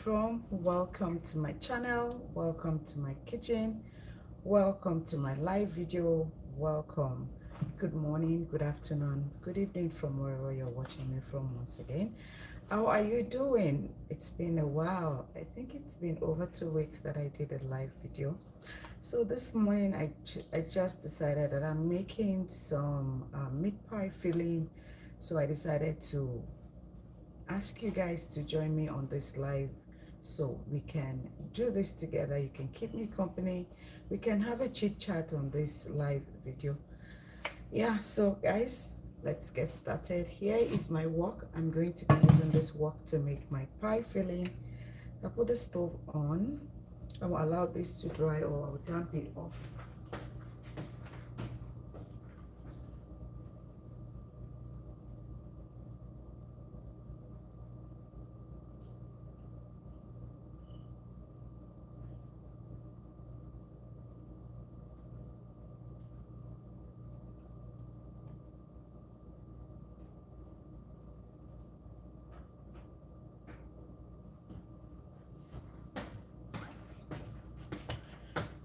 from. Welcome to my channel, welcome to my kitchen, welcome to my live video, welcome. Good morning, good afternoon, good evening from wherever you're watching me from once again. How are you doing? It's been a while. I think it's been over 2 weeks that I did a live video. So this morning I just decided that I'm making some meat pie filling, so I decided to ask you guys to join me on this live so we can do this together. You can keep me company, we can have a chit chat on this live video. Yeah, so guys, let's get started. Here is my wok. I'm going to be using this wok to make my pie filling. I put the stove on. I will allow this to dry, or I'll damp it off.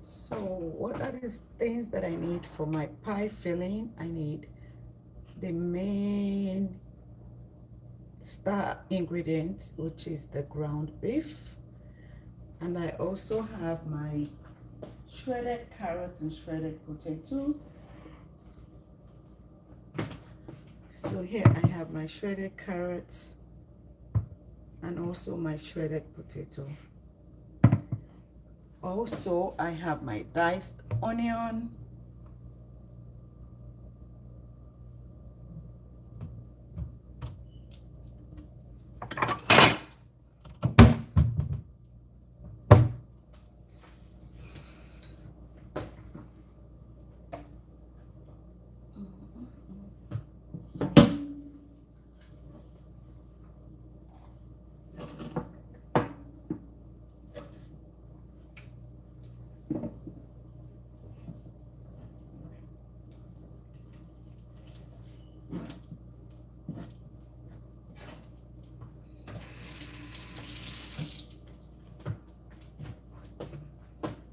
So what are these things that I need for my pie filling? I need the main star ingredient, which is the ground beef, and I also have my shredded carrots and shredded potatoes. So here I have my shredded carrots and also my shredded potato. Also, I have my diced onion,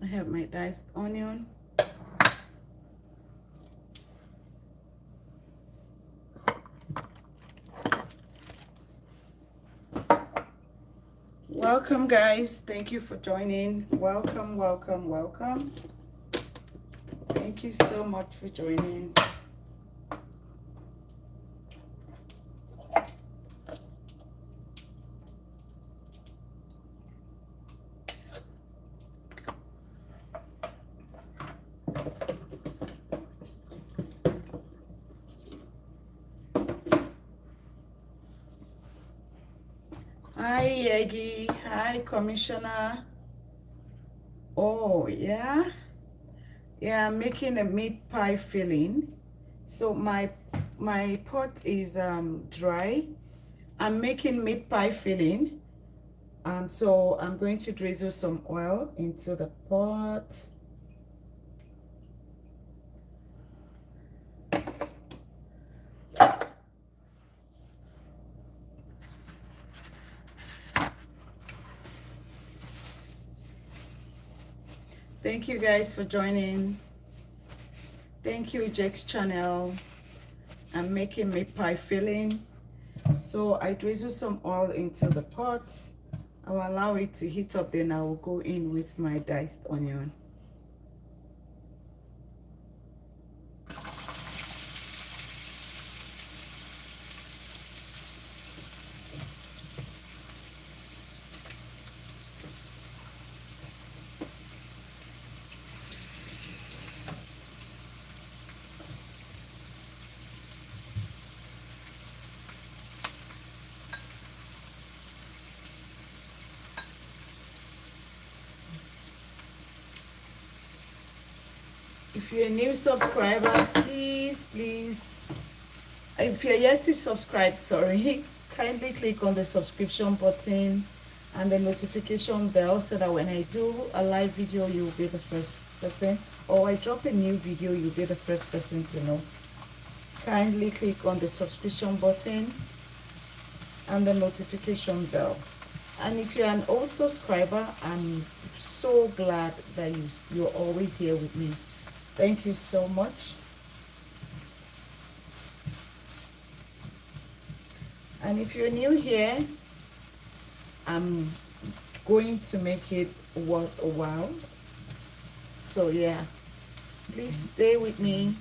I have my diced onion, welcome guys, thank you for joining. Welcome, welcome, welcome. Thank you so much for joining. Hi Yegi, hi Commissioner. Oh yeah, I'm making a meat pie filling. So my pot is dry. I'm making meat pie filling, and so I'm going to drizzle some oil into the pot. Thank you guys for joining. Thank you, Jake's channel. I'm making meat pie filling. So I drizzle some oil into the pot. I will allow it to heat up, then I will go in with my diced onion. If you're a new subscriber, please, if you're yet to subscribe, sorry, kindly click on the subscription button and the notification bell so that when I do a live video, you'll be the first person, or I drop a new video, you'll be the first person to know. Kindly click on the subscription button and the notification bell. And if you're an old subscriber, I'm so glad that you're always here with me. Thank you so much. And if you're new here, I'm going to make it worth a while. So yeah, please stay with me.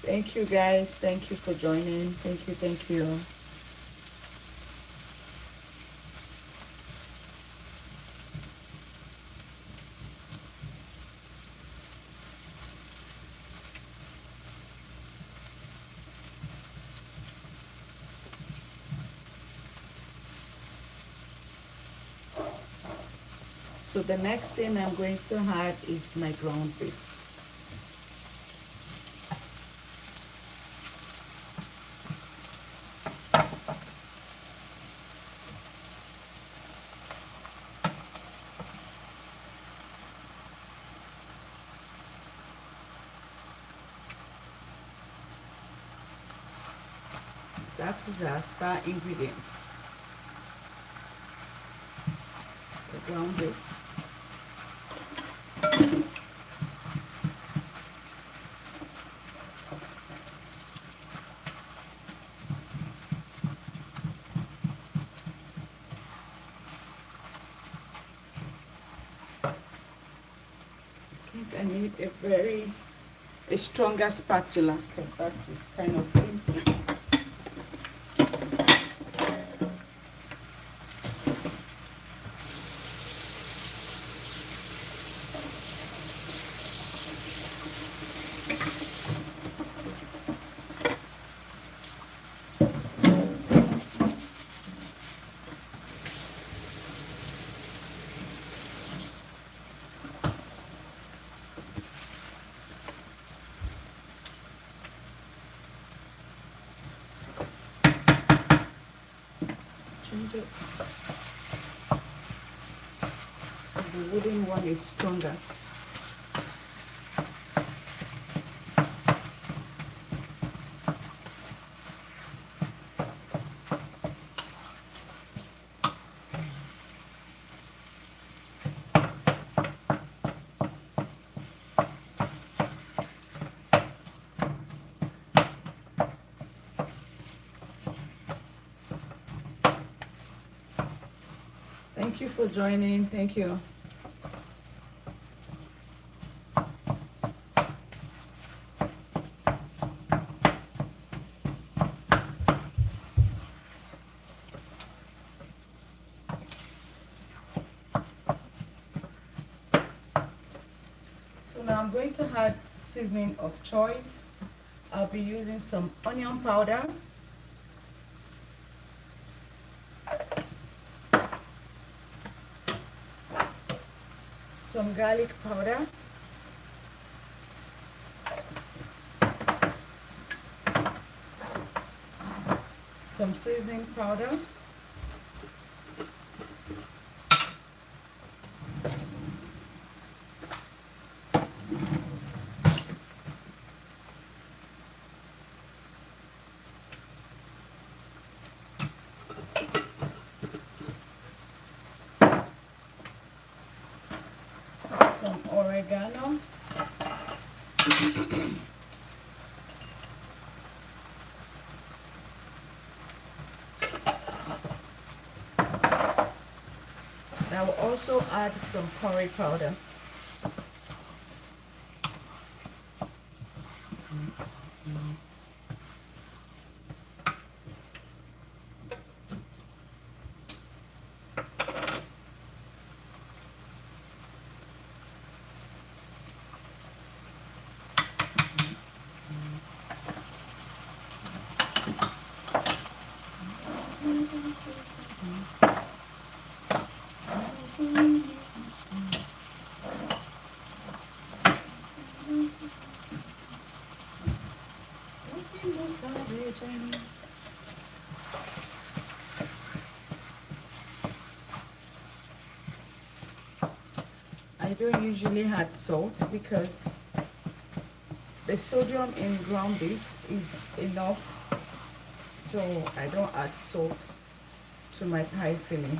Thank you guys. Thank you for joining. Thank you. Thank you. So the next thing I'm going to add is my ground beef. That is our star ingredients. The ground beef. I need a stronger spatula because that is kind of flimsy. Change it. The wooden one is stronger. Thank you for joining. Thank you. So now I'm going to add seasoning of choice. I'll be using some onion powder, some garlic powder, some seasoning powder, some oregano, I will also add some curry powder. I don't usually add salt because the sodium in ground beef is enough, so I don't add salt to my pie filling.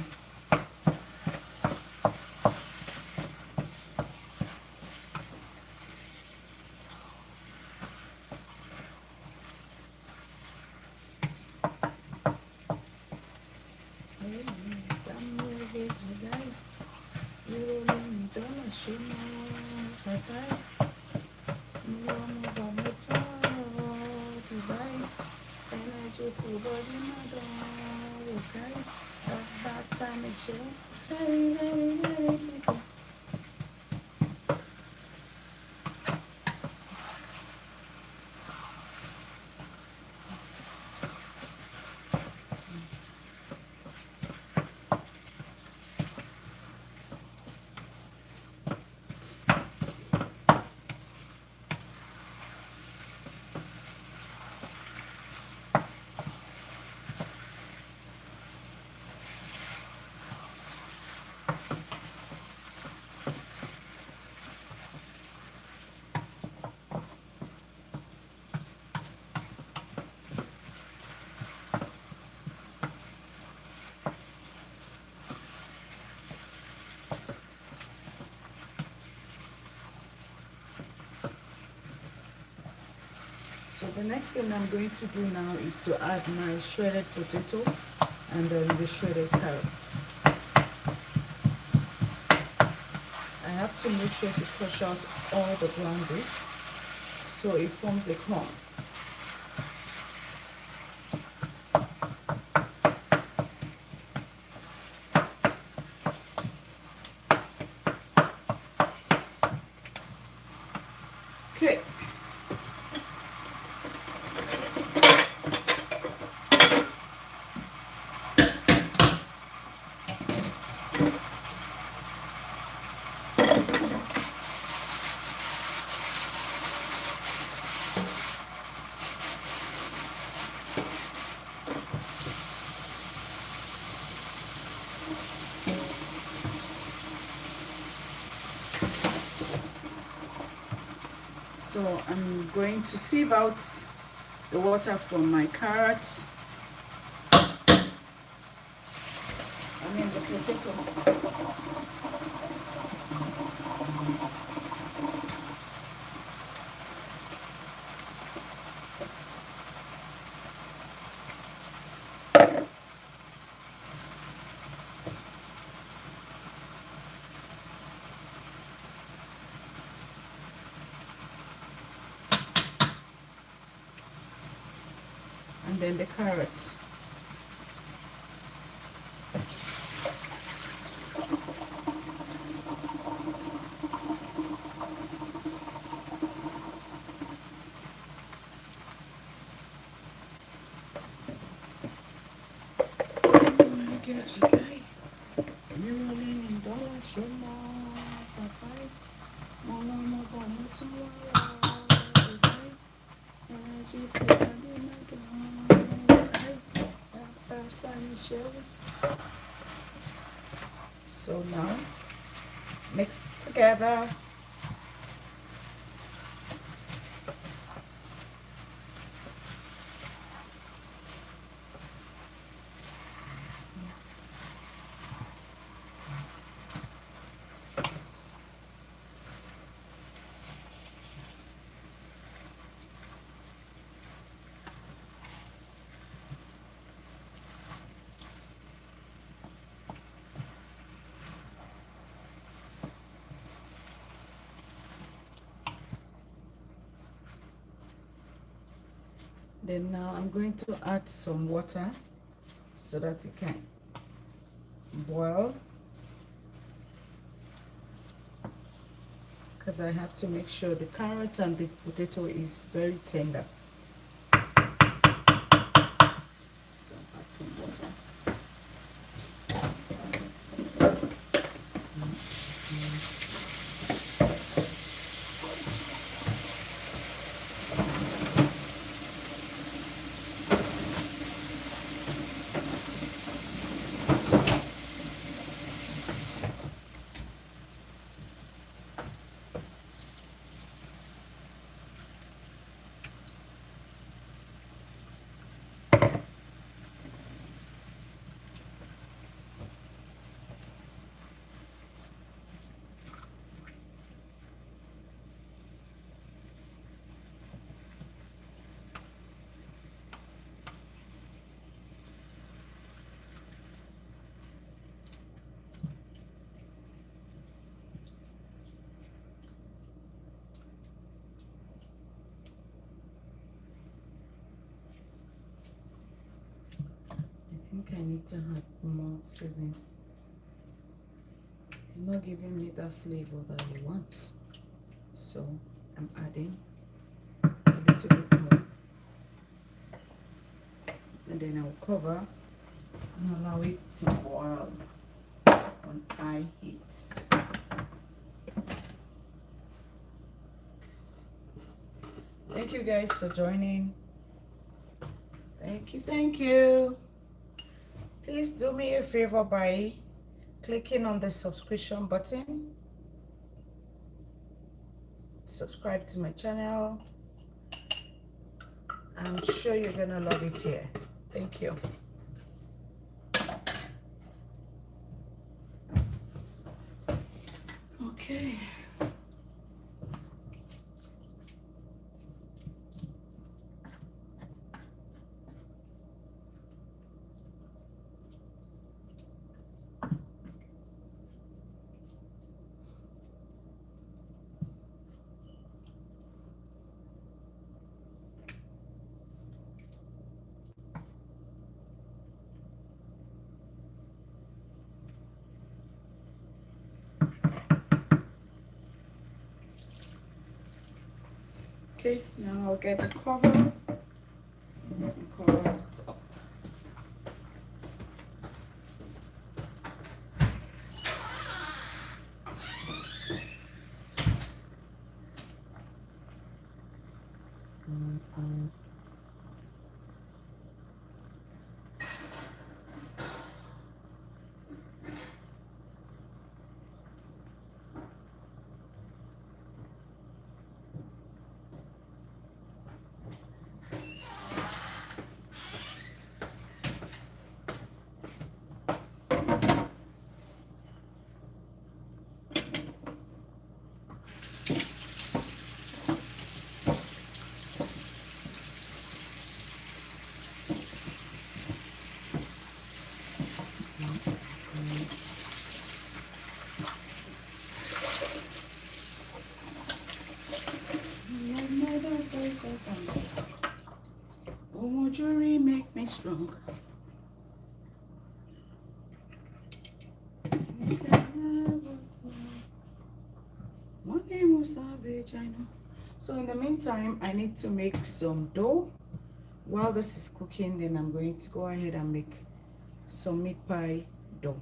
So the next thing I'm going to do now is to add my shredded potato and then the shredded carrots. I have to make sure to crush out all the ground beef so it forms a crumb. Okay. So I'm going to sieve out the water from my carrots. I mean the potato. And then the carrots. So now mix together. Then now I'm going to add some water so that it can boil, because I have to make sure the carrot and the potato is very tender. So add some water. think I need to add more seasoning. It's not giving me that flavor that I want, so I'm adding a little bit more, and then I'll cover and allow it to boil on high heat. Thank you guys for joining. Thank you. Please do me a favor by clicking on the subscription button. Subscribe to my channel. I'm sure you're gonna love it here. Thank you. Okay. Okay, now I'll get the cover and cover it up. Oh, jewelry make me strong. One name was savage, I know. So in the meantime, I need to make some dough. While this is cooking, then I'm going to go ahead and make some meat pie dough.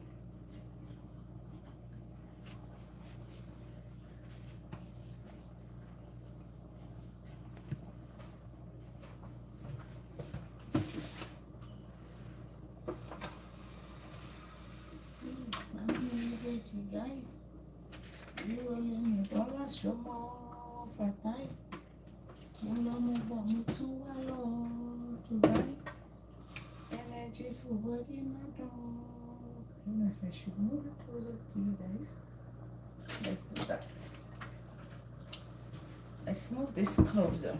Energy for body, my dog. I don't know if I should move it closer to you guys. Let's do that. Let's move this closer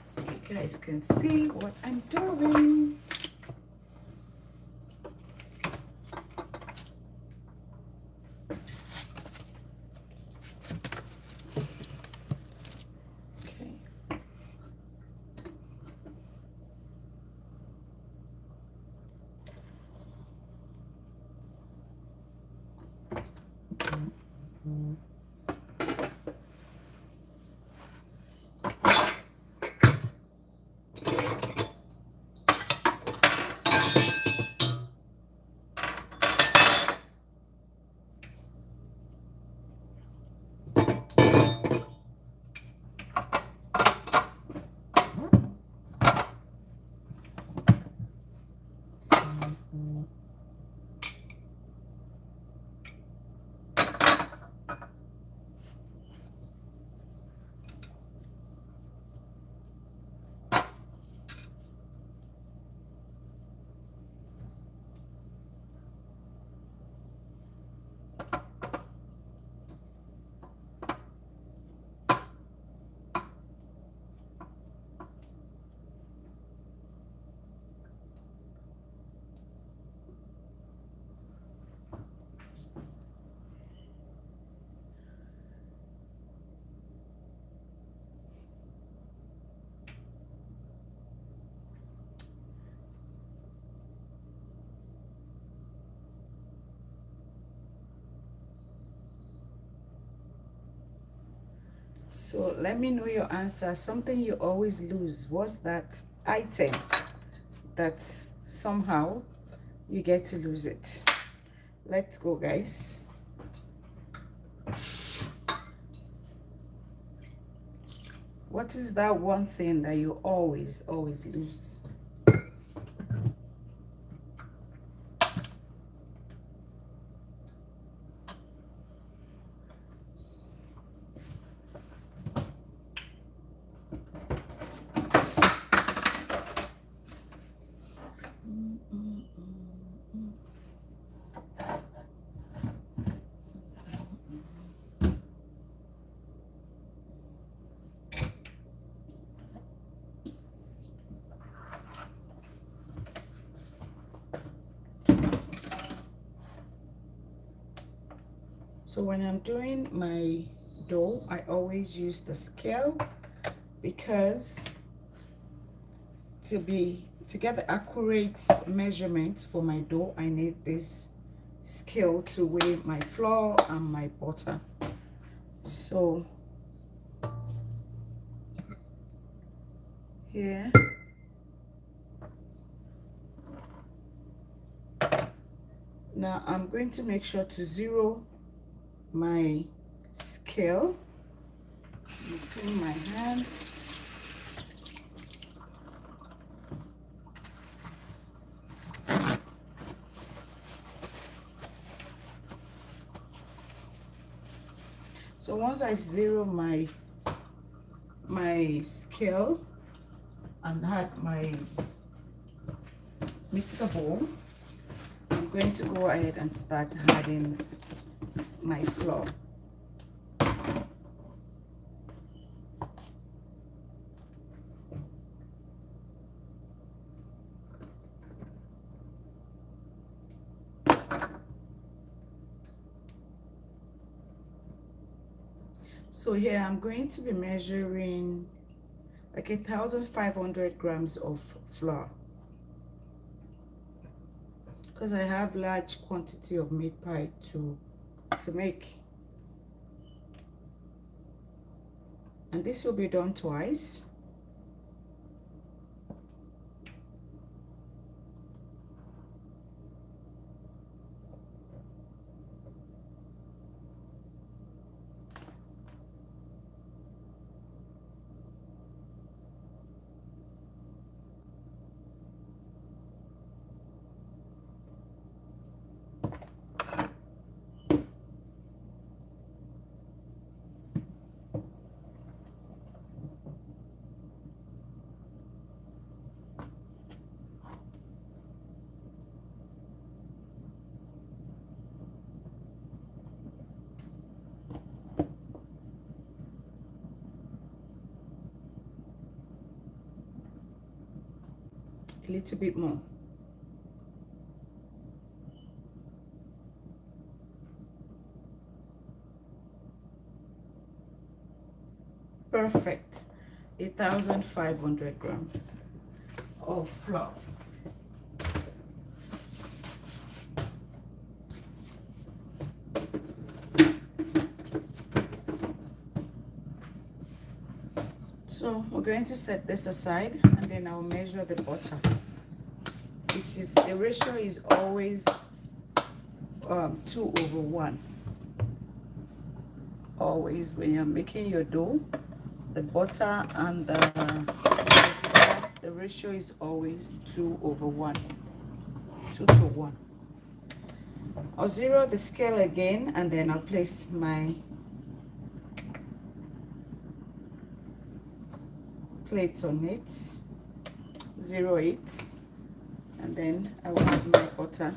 so you guys can see what I'm doing. So let me know your answer. Something you always lose. What's that item that somehow you get to lose it? Let's go, guys. What is that one thing that you always lose? So when I'm doing my dough, I always use the scale, because to get the accurate measurement for my dough, I need this scale to weigh my flour and my butter. So here, now I'm going to make sure to zero my scale. I'm clean my hand. So once I zero my scale and had my mixer bowl, I'm going to go ahead and start adding my flour. So here I'm going to be measuring like 1,500 grams of flour, because I have large quantity of meat pie to make, and this will be done twice. A little bit more. Perfect. 1,500 grams of flour. So we're going to set this aside, and then I'll measure the butter. The ratio is always 2/1. Always when you're making your dough, the butter and the flour, the ratio is always 2/1. 2 to 1. I'll zero the scale again, and then I'll place my plate on it, 0 it, and then I will add my butter.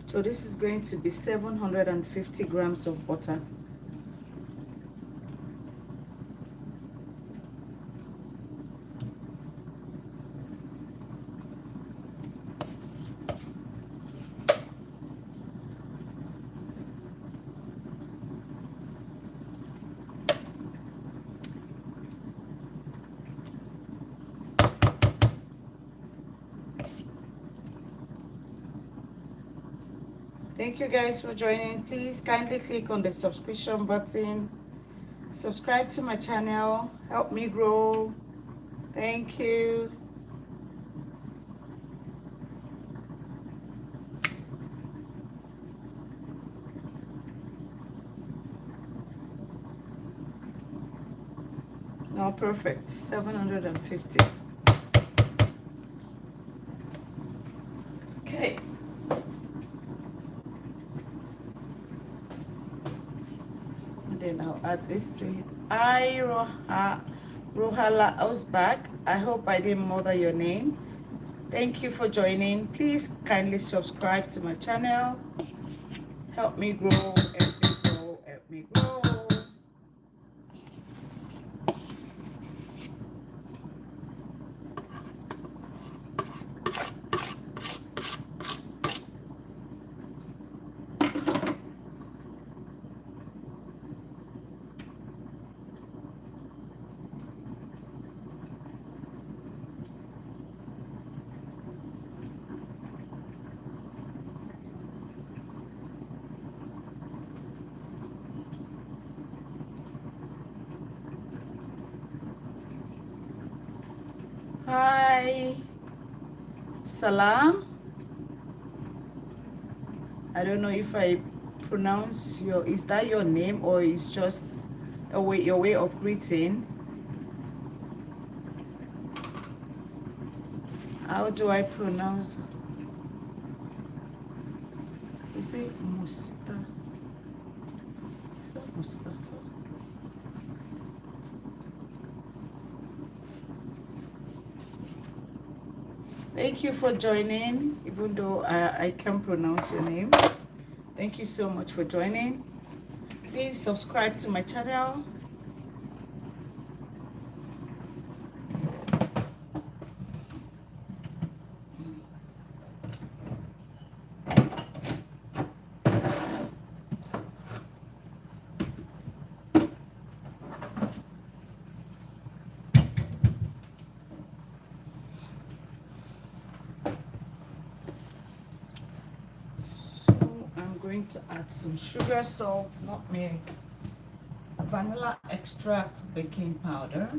So this is going to be 750 grams of butter. Thank you guys for joining. Please kindly click on the subscription button. Subscribe to my channel. Help me grow. Thank you. No, perfect. 750. Okay. And then I'll add this to it. Rohala Ausbach. I hope I didn't murder your name. Thank you for joining. Please kindly subscribe to my channel. Help me grow, help me grow, help me grow. Hi, Salam. I don't know if I pronounce is that your name or is just your way of greeting. How do I pronounce? Is it Mustafa? Is that Mustafa? Thank you for joining, even though I can't pronounce your name. Thank you so much for joining. Please subscribe to my channel. I'm going to add some sugar, salt, nutmeg, vanilla extract, baking powder.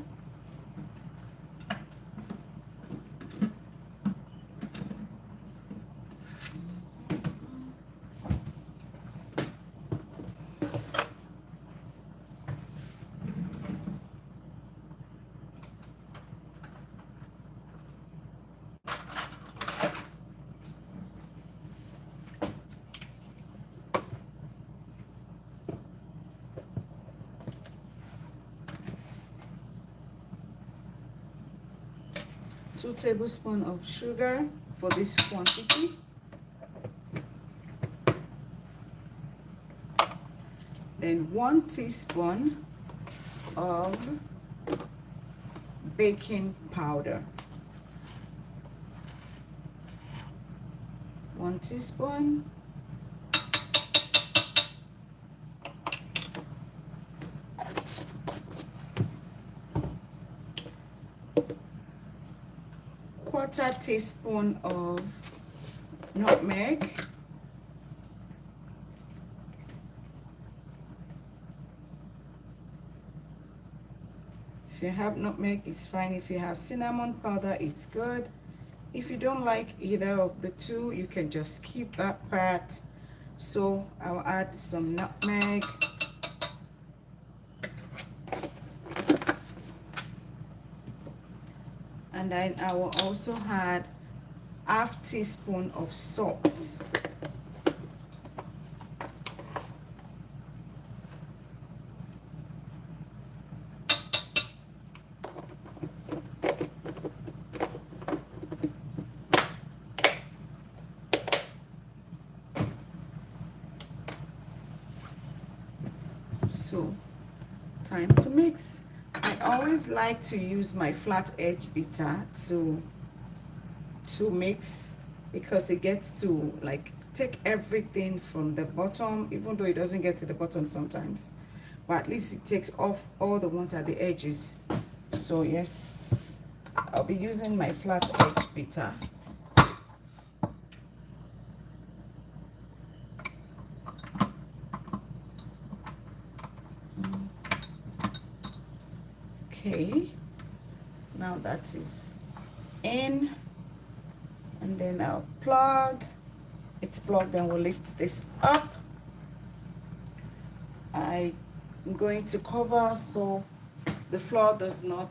Two tablespoons of sugar for this quantity. Then 1 teaspoon of baking powder. 1 teaspoon. Quarter teaspoon of nutmeg. If you have nutmeg, it's fine. If you have cinnamon powder, it's good. If you don't like either of the two, you can just skip that part. So I'll add some nutmeg. And then I will also add half teaspoon of salt. So, time to mix. I always like to use my flat edge beater to mix, because it gets to like take everything from the bottom, even though it doesn't get to the bottom sometimes, but at least it takes off all the ones at the edges. So yes, I'll be using my flat edge beater. Okay, now that is in, and then I'll plug. It's plugged, then we'll lift this up. I'm going to cover so the flour does not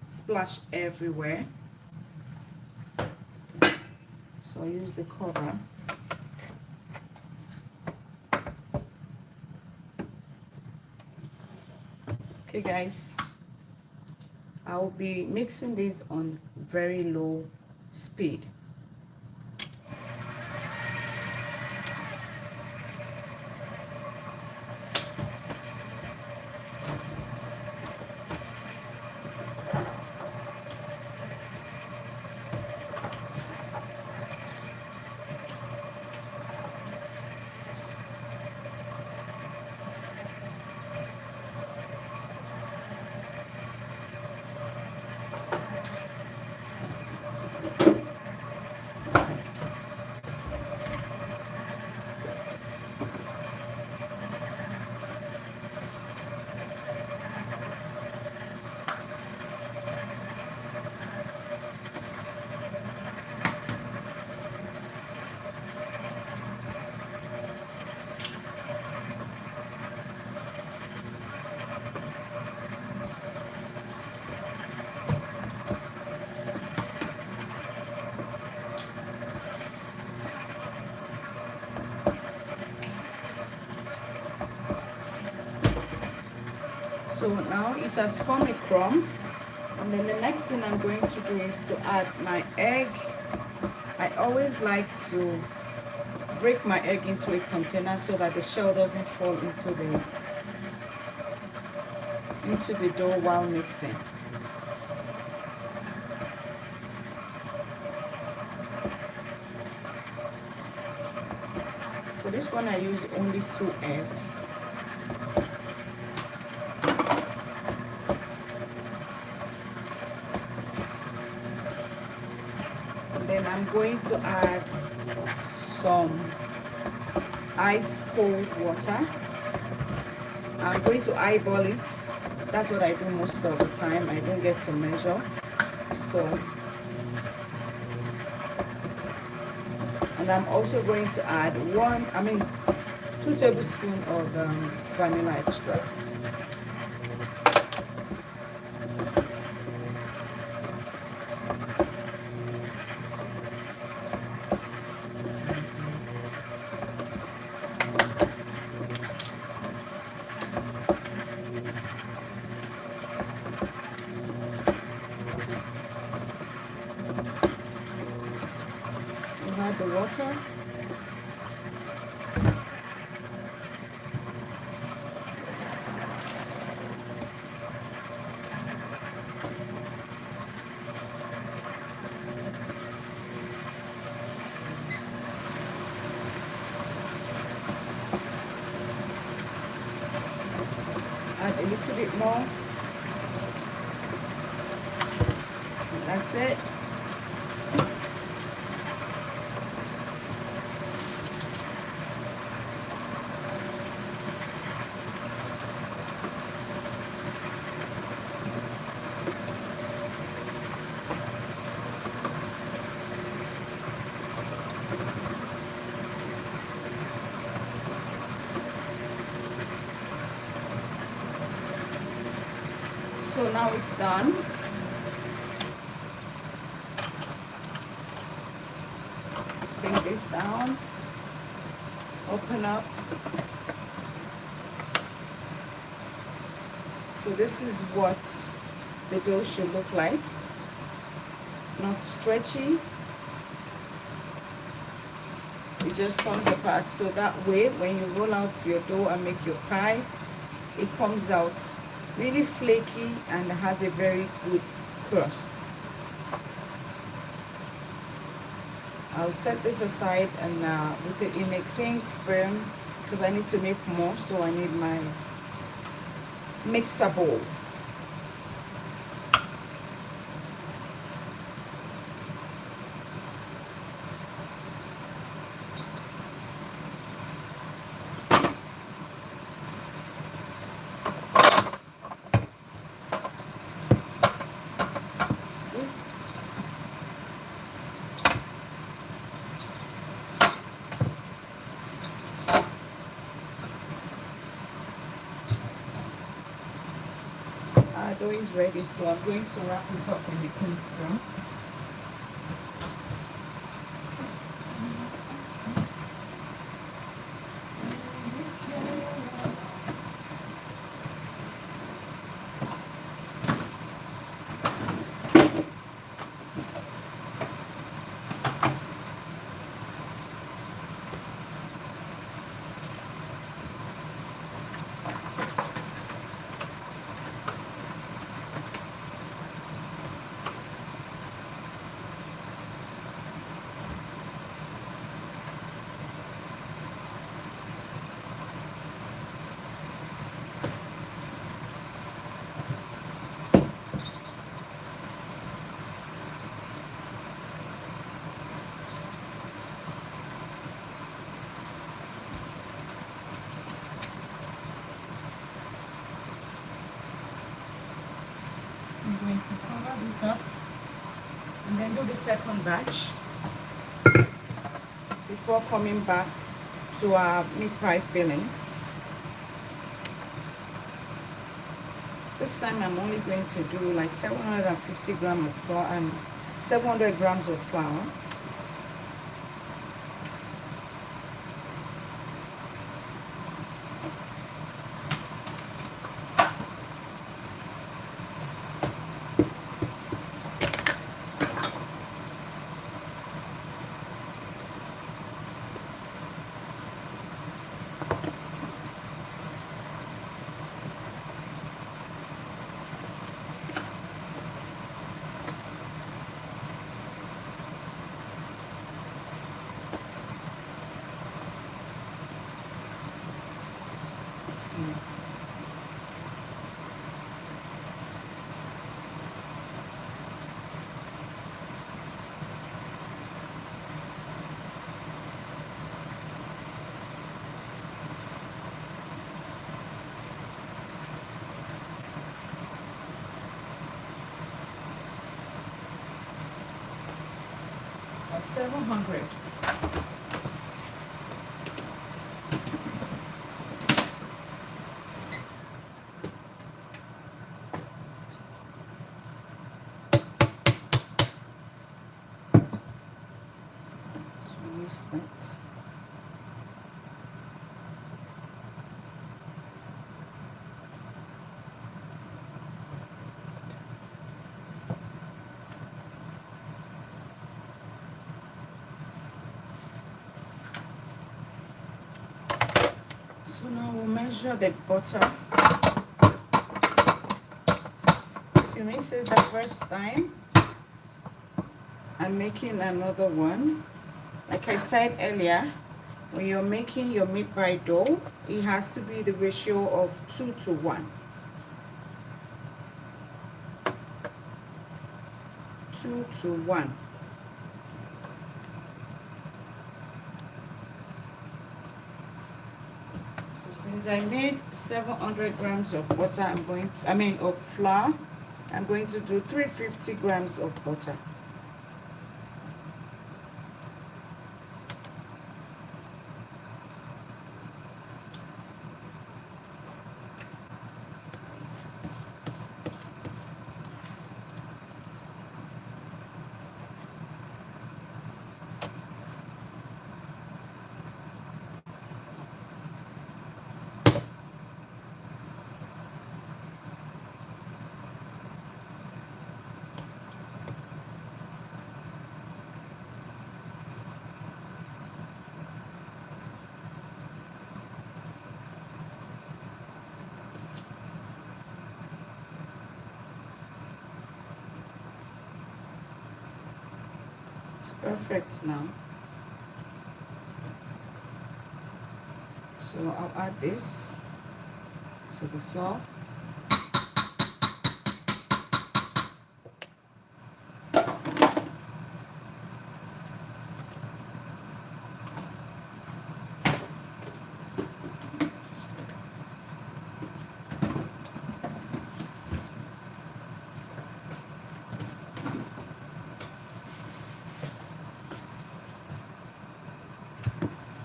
splash everywhere. So I'll use the cover. Okay guys, I'll be mixing this on very low speed. So now it has formed a crumb, and then the next thing I'm going to do is to add my egg. I always like to break my egg into a container so that the shell doesn't fall into the dough while mixing. For this one I use only 2 eggs. Then I'm going to add some ice cold water. I'm going to eyeball it. That's what I do most of the time. I don't get to measure. So, and I'm also going to add 2 tablespoons of vanilla extract. Add the water. Add a little bit more. That's it. So now it's done. Bring this down, open up. So this is what the dough should look like. Not stretchy. It just comes apart. So that way, when you roll out your dough and make your pie, it comes out really flaky and has a very good crust. I'll set this aside and put it in a cling frame because I need to make more, so I need my mixer bowl. dough is ready, so I'm going to wrap it up in the cling film. I'm going to cover this up and then do the second batch before coming back to our meat pie filling. This time I'm only going to do like 750 grams of flour and 700 grams of flour. At 700. So use that. So now we'll measure the butter. If you miss it the first time, I'm making another one. Like I said earlier, when you're making your meat pie dough, it has to be the ratio of 2 to 1. 2 to 1. So since I made 700 grams of butter, of flour, I'm going to do 350 grams of butter. It's perfect now. So I'll add this to the flour.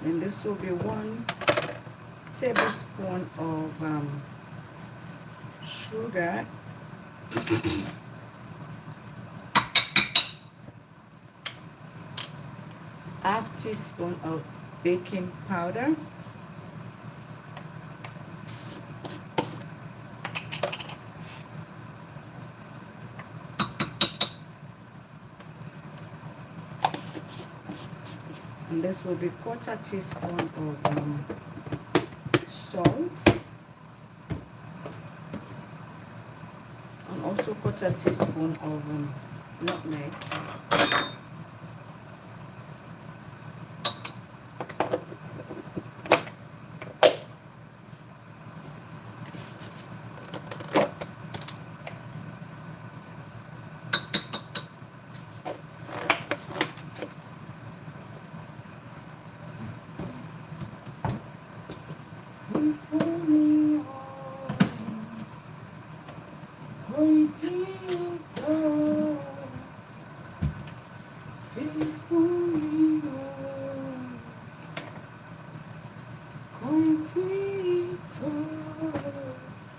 And this will be 1 tablespoon of sugar Half teaspoon of baking powder, and this will be quarter teaspoon of salt, and also quarter teaspoon of nutmeg.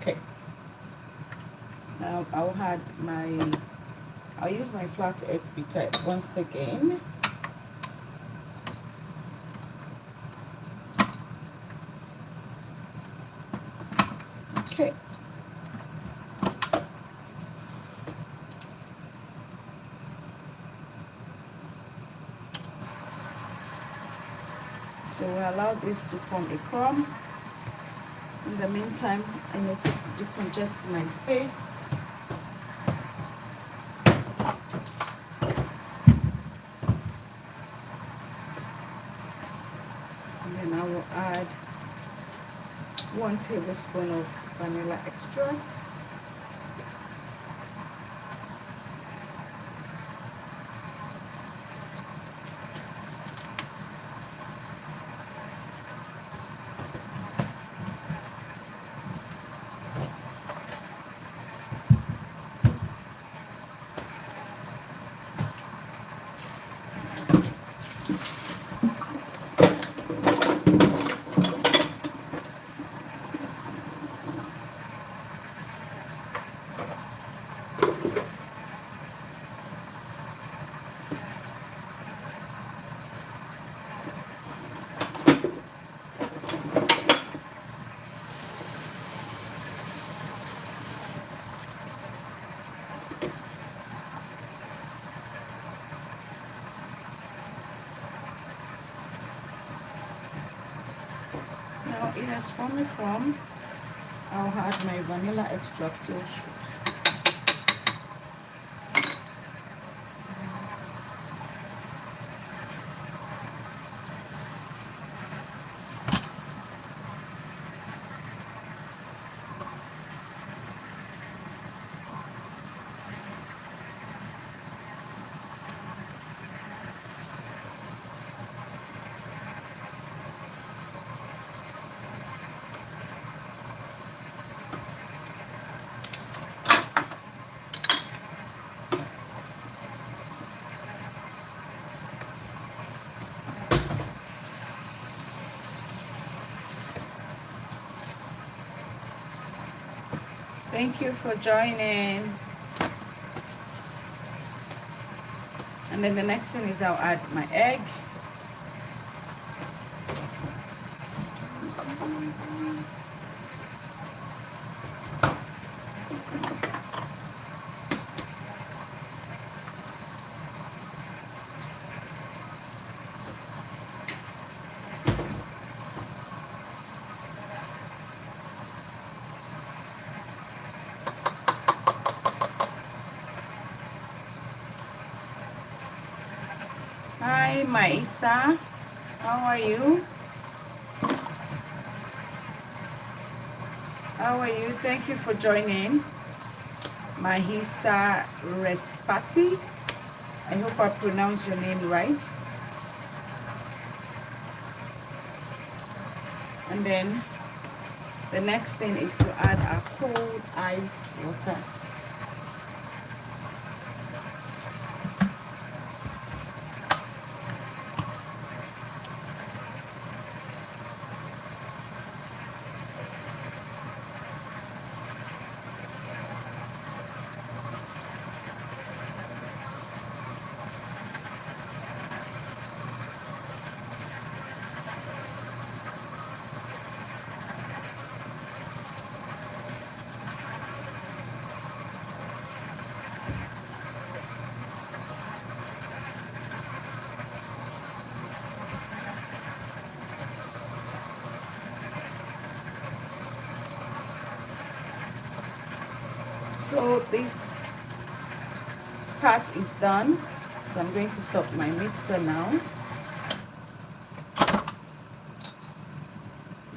Okay. Now I'll use my flat egg beater once again. Okay. So we allow this to form a crumb. In the meantime, I need to decongest my space. And then I will add 1 tablespoon of vanilla extract. Now it has formed a crumb. I'll add my vanilla extract to shoot. Thank you for joining. And then the next thing is I'll add my egg. Hi, Maisa. How are you? How are you? Thank you for joining. Mahisa Respati. I hope I pronounced your name right. And then the next thing is to add our cold iced water. So this part is done. So I'm going to stop my mixer now.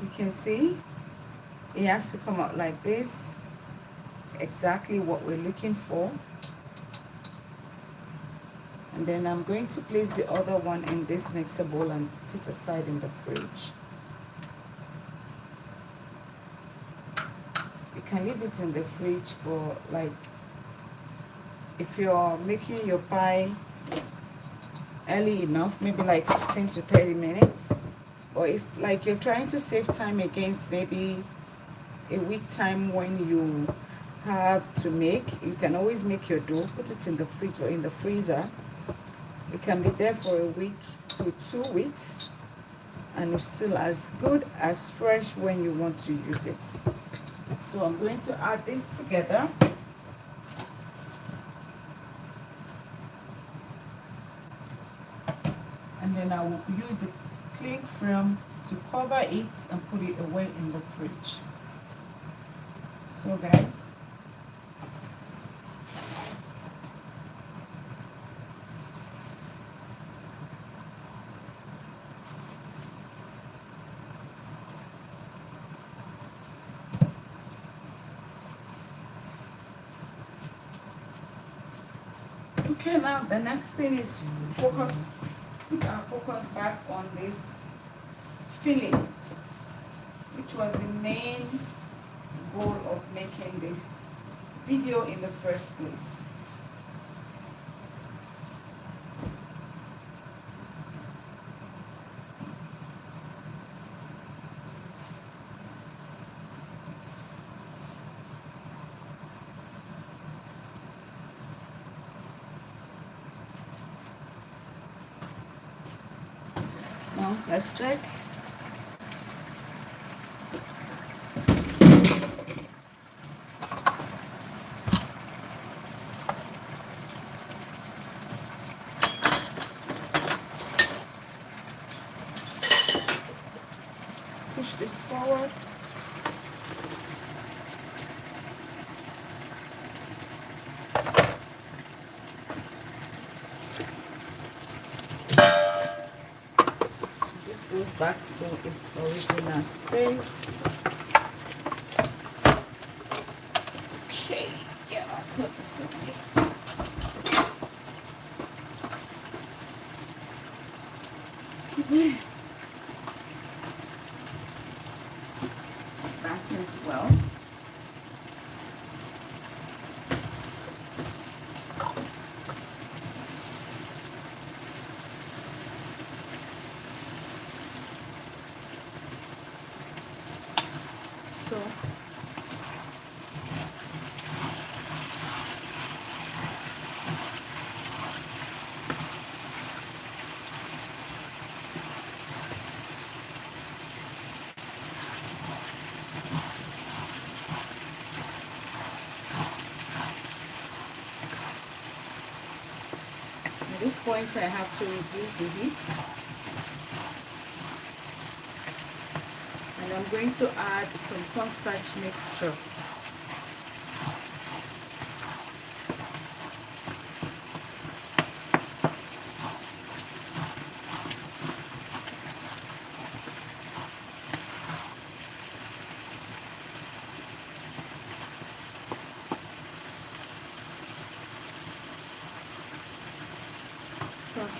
You can see it has to come out like this, exactly what we're looking for. And then I'm going to place the other one in this mixer bowl and put it aside in the fridge. You can leave it in the fridge for, like, if you're making your pie early enough, maybe like 15 to 30 minutes. Or if like you're trying to save time against maybe a week time when you have to make, you can always make your dough, put it in the fridge or in the freezer. It can be there for a week to 2 weeks, and it's still as good as fresh when you want to use it. So I'm going to add this together. And then I will use the cling film to cover it and put it away in the fridge. So guys, okay, now the next thing is focus back on this filling, which was the main goal of making this video in the first place. Now let's check. Push this forward. This goes back to its original space. Okay, yeah, I'll put this away. Back as well. So at this point I have to reduce the heat, and I'm going to add some cornstarch mixture.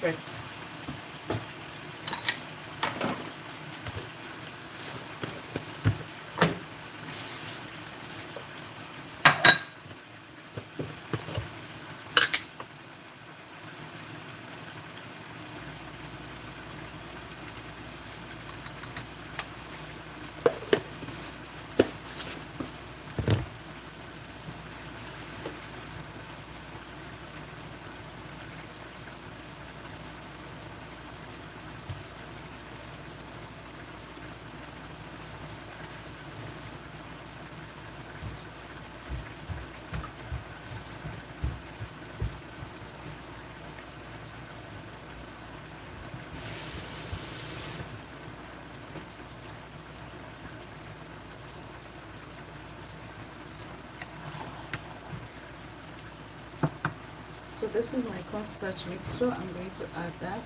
Perfect. So this is my cornstarch mixture. I'm going to add that.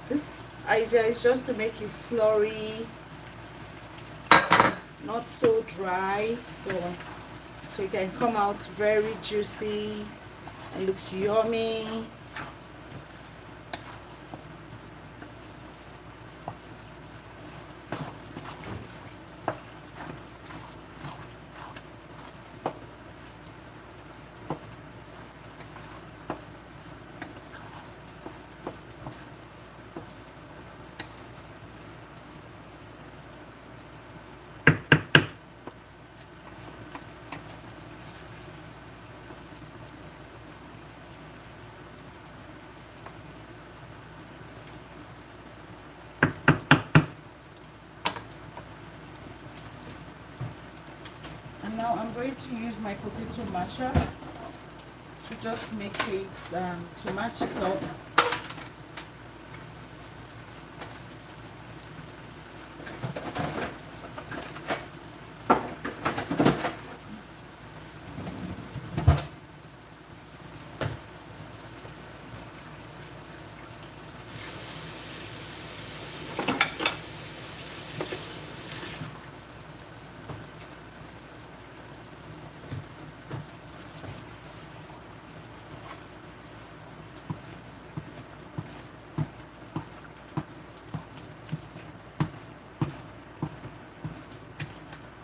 This idea is just to make it slurry, not so dry, so it can come out very juicy and looks yummy. And now I'm going to use my potato masher to just make it, to match it up.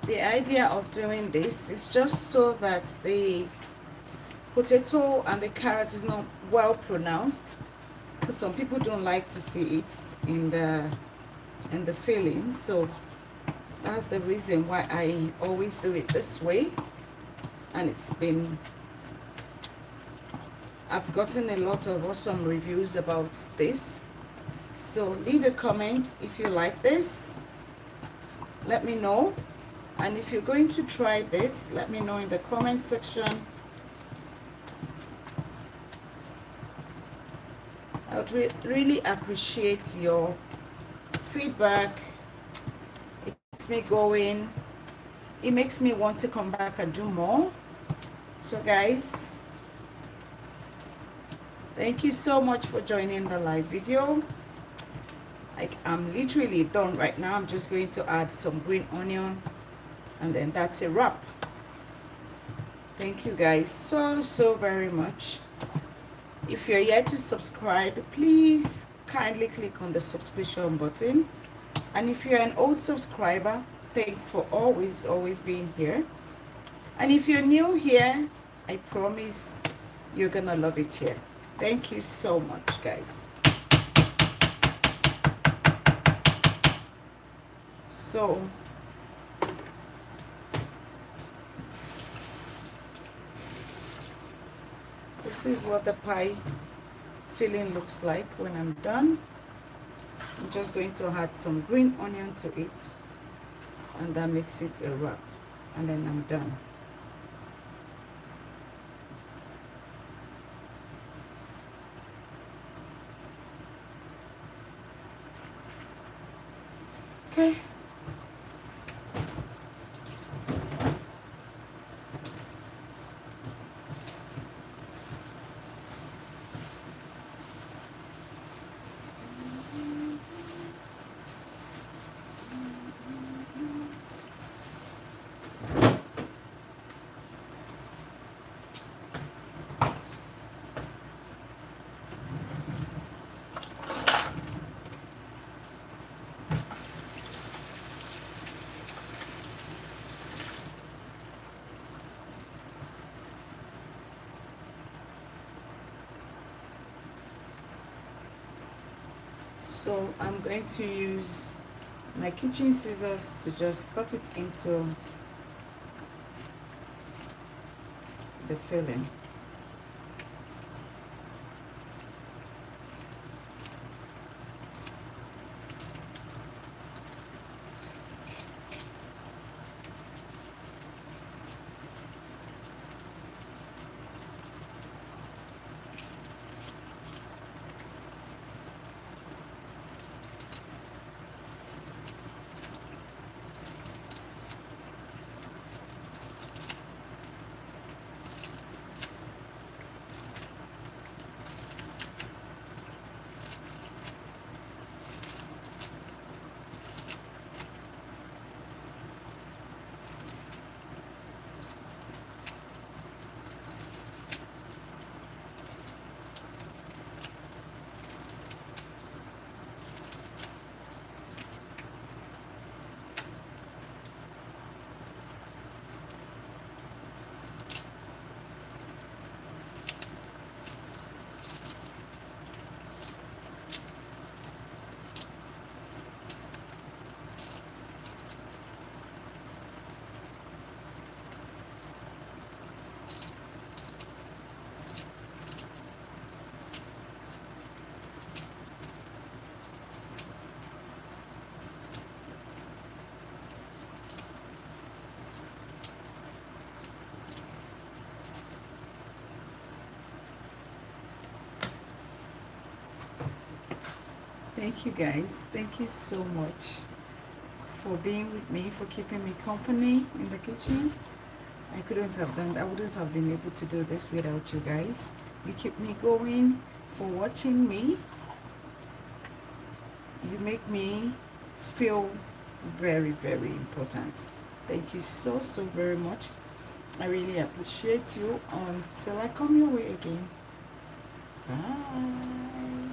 The idea of doing this is just so that the potato and the carrot is not well pronounced, because some people don't like to see it in the filling. So that's the reason why I always do it this way. And I've gotten a lot of awesome reviews about this. So leave a comment if you like this, let me know. And if you're going to try this, let me know in the comment section. I would really appreciate your feedback. It keeps me going. It makes me want to come back and do more. So guys, thank you so much for joining the live video. Like, I'm literally done right now. I'm just going to add some green onion, and then that's a wrap. Thank you guys so very much. If you're yet to subscribe, please kindly click on the subscription button. And if you're an old subscriber, thanks for always being here. And if you're new here, I promise you're gonna love it here. Thank you so much, guys. So this is what the pie filling looks like when I'm done. I'm just going to add some green onion to it, and that makes it a wrap, and then I'm done. Okay. So I'm going to use my kitchen scissors to just cut it into the filling. Thank you guys. Thank you so much for being with me, for keeping me company in the kitchen. I wouldn't have been able to do this without you guys. You keep me going, for watching me. You make me feel very, very important. Thank you so, so very much. I really appreciate you. Until I come your way again. Bye.